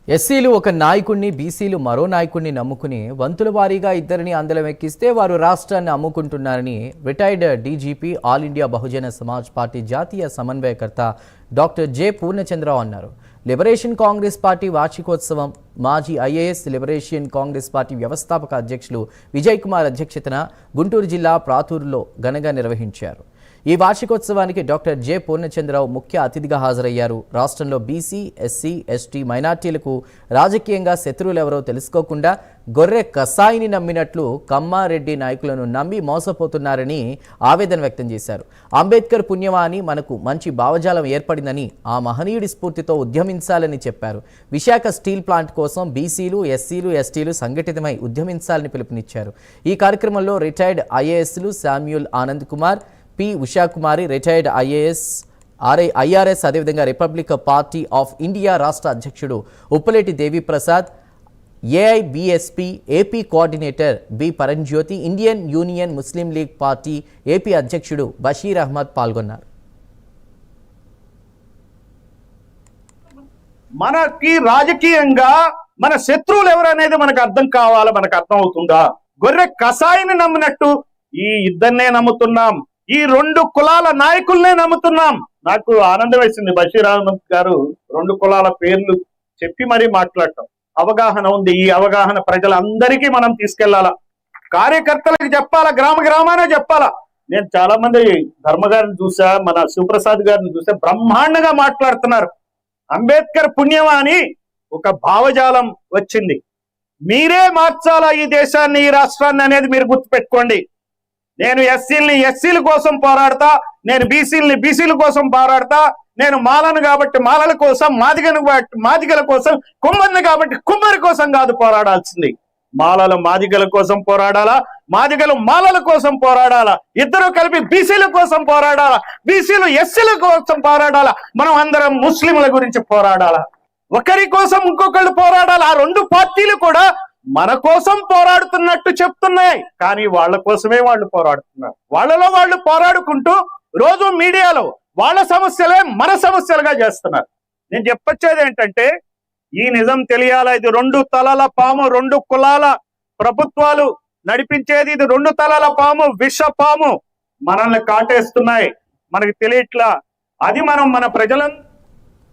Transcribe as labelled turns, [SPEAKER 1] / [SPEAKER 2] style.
[SPEAKER 1] ఎస్సీలు ఒక నాయకుడిని, బీసీలు మరో నాయకుడిని నమ్ముకుని వంతుల వారీగా ఇద్దరిని అందలం ఎక్కిస్తే వారు రాష్ట్రాన్ని అమ్ముకుంటున్నారని retired DGP, all India Bahujan Samaj party జాతీయ సమన్వయకర్త డాక్టర్ జె పూర్ణచంద్రరావు అన్నారు. లిబరేషన్ కాంగ్రెస్ పార్టీ వార్షికోత్సవం మాజీ ఐఏఎస్ లిబరేషన్ కాంగ్రెస్ పార్టీ వ్యవస్థాపక అధ్యక్షులు విజయ్ కుమార్ అధ్యక్షతన గుంటూరు జిల్లా ప్రాతూరులో ఘనంగా నిర్వహించారు. ఈ వార్షికోత్సవానికి డాక్టర్ జె పూర్ణచంద్రరావు ముఖ్య అతిథిగా హాజరయ్యారు. రాష్ట్రంలో బీసీ, ఎస్సీ, ఎస్టీ మైనార్టీలకు రాజకీయంగా శత్రువులెవరో తెలుసుకోకుండా గొర్రె కసాయిని నమ్మినట్లు కమ్మారెడ్డి నాయకులను నమ్మి మోసపోతున్నారని ఆవేదన వ్యక్తం చేశారు. అంబేద్కర్ పుణ్యమాని మనకు మంచి భావజాలం ఏర్పడిందని, ఆ మహనీయుడి స్ఫూర్తితో ఉద్యమించాలని చెప్పారు. విశాఖ స్టీల్ ప్లాంట్ కోసం బీసీలు, ఎస్సీలు, ఎస్టీలు సంఘటితమై ఉద్యమించాలని పిలుపునిచ్చారు. ఈ కార్యక్రమంలో రిటైర్డ్ ఐఏఎస్లు Samuel Anand Kumar, P Ushakumari, retired IAS, IRS, అదేవిధంగా రిపబ్లిక్ పార్టీ ఆఫ్ ఇండియా రాష్ట్ర అధ్యక్షుడు Uppaleti Deviprasad, AIBSP AP coordinator B Paranjyoti, Indian Union Muslim League Party AP అధ్యక్షుడు బషీర్ అహ్మద్ పాల్గొన్నారు.
[SPEAKER 2] మనకి రాజకీయంగా మన శత్రువులు ఎవరనేది మనకు అర్థం కావాలా, మనకు అర్థం అవుతుందా? గొర్రె కసాయిని నమ్మినట్టు ఈ ఇద్దరినే నమ్ముతున్నాం, ఈ రెండు కులాల నాయకుల్నే నమ్ముతున్నాం. నాకు ఆనందం వేసింది బషీర్ అహ్మద్ గారు రెండు కులాల పేర్లు చెప్పి మరీ మాట్లాడటం. అవగాహన ఉంది, ఈ అవగాహన ప్రజలందరికీ మనం తీసుకెళ్లాలా, కార్యకర్తలకు చెప్పాలా, గ్రామ గ్రామానే చెప్పాలా. నేను చాలా మంది ధర్మ గారిని చూసా, మన శివప్రసాద్ గారిని చూసా, బ్రహ్మాండంగా మాట్లాడుతున్నారు. అంబేద్కర్ పుణ్యమా అని ఒక భావజాలం వచ్చింది. మీరే మార్చాలా ఈ దేశాన్ని, ఈ రాష్ట్రాన్ని అనేది మీరు గుర్తుపెట్టుకోండి. నేను ఎస్సీలని ఎస్సీల కోసం పోరాడతా, నేను బీసీలని బీసీల కోసం పోరాడతా, నేను మాలను కాబట్టి మాలల కోసం, మాదిగను కాబట్టి మాదిగల కోసం, కుమ్మరిని కాబట్టి కుమ్మరి కోసం కాదు పోరాడాల్సింది. మాలలు మాదిగల కోసం పోరాడాలా, మాదిగలు మాలల కోసం పోరాడాలా, ఇద్దరు కలిపి బీసీల కోసం పోరాడాలా, బీసీలు ఎస్సీల కోసం పోరాడాలా, మనం అందరం ముస్లింల గురించి పోరాడాలా, ఒకరి కోసం ఇంకొకళ్ళు పోరాడాలా. ఆ రెండు పార్టీలు కూడా మన కోసం పోరాడుతున్నట్టు చెప్తున్నాయి, కానీ వాళ్ళ కోసమే వాళ్ళు పోరాడుతున్నారు. వాళ్ళలో వాళ్ళు పోరాడుకుంటూ రోజు మీడియాలో వాళ్ళ సమస్యలే మన సమస్యలుగా చేస్తున్నారు. నేను చెప్పొచ్చేది ఏంటంటే, ఈ నిజం తెలియాలా. ఇది రెండు తలల పాము, రెండు కులాల ప్రభుత్వాలు నడిపించేది. ఇది రెండు తలల పాము, విష పాము మనల్ని కాటేస్తున్నాయి, మనకి తెలియట్లా. అది మనం మన ప్రజలను